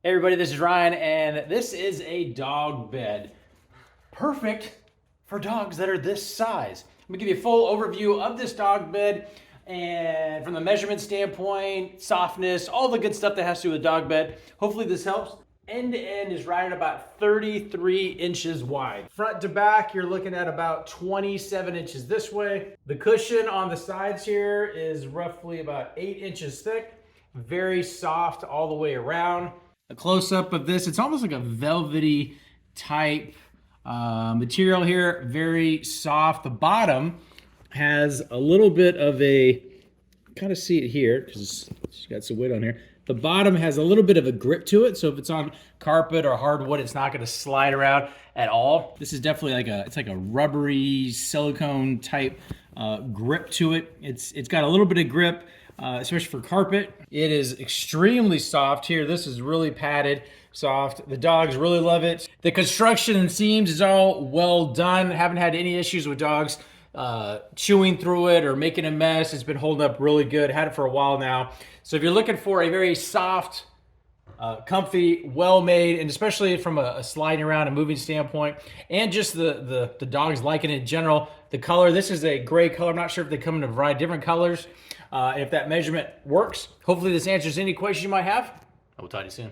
Hey everybody, this is Ryan, and this is a dog bed. Perfect for dogs that are this size. I'm gonna give you a full overview of this dog bed, and from the measurement standpoint, softness, all the good stuff that has to do with a dog bed. Hopefully this helps. End to end is right at about 33 inches wide. Front to back, you're looking at about 27 inches this way. The cushion on the sides here is roughly about 8 inches thick. Very soft all the way around. A close-up of this, it's almost like a velvety type material here, very soft. The bottom has a little bit of a, kind of see it here because it's got some weight on here. The bottom has a little bit of a grip to it, so if it's on carpet or hardwood, it's not going to slide around at all. This is definitely it's like a rubbery silicone type grip to it. It's got a little bit of grip. Especially for carpet. It is extremely soft here. This is really padded, soft. The dogs really love it. The construction and seams is all well done. Haven't had any issues with dogs chewing through it or making a mess. It's been holding up really good. Had it for a while now. So if you're looking for a very soft, comfy, well-made, and especially from a sliding around and moving standpoint, and just the dogs liking it in general, the color, this is a gray color. I'm not sure if they come in a variety of different colors. If that measurement works, hopefully this answers any questions you might have. I will talk to you soon.